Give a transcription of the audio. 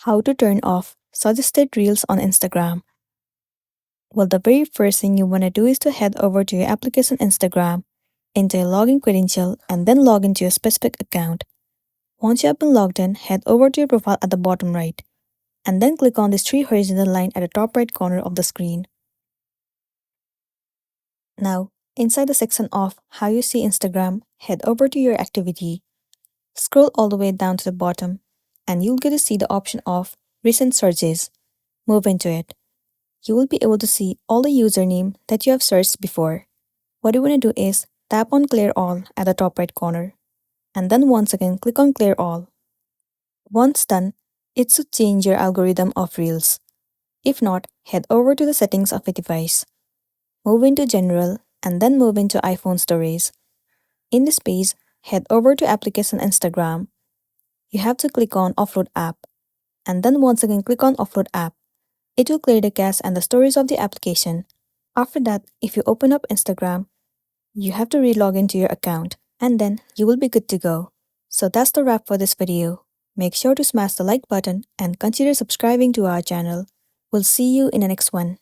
How to turn off suggested reels on Instagram. Well, the very first thing you want to do is to head over to your application Instagram, enter your login credential, and then log into your specific account. Once you have been logged in, head over to your profile at the bottom right, and then click on this three horizontal line at the top right corner of the screen. Now, inside the section of How You See Instagram, head over to your activity, scroll all the way down to the bottom, and you'll get to see the option of Recent Searches. Move into it. You will be able to see all the username that you have searched before. What you want to do is tap on Clear All at the top right corner, and then once again click on Clear All. Once done, it should change your algorithm of Reels. If not, head over to the settings of a device. Move into General and then move into iPhone Stories. In this page, head over to Application Instagram. You have to click on Offload App, and then once again click on Offload App. It will clear the cache and the storage of the application. After that, if you open up Instagram, you have to re-log into your account, and then you will be good to go. So that's the wrap for this video. Make sure to smash the like button and consider subscribing to our channel. We'll see you in the next one.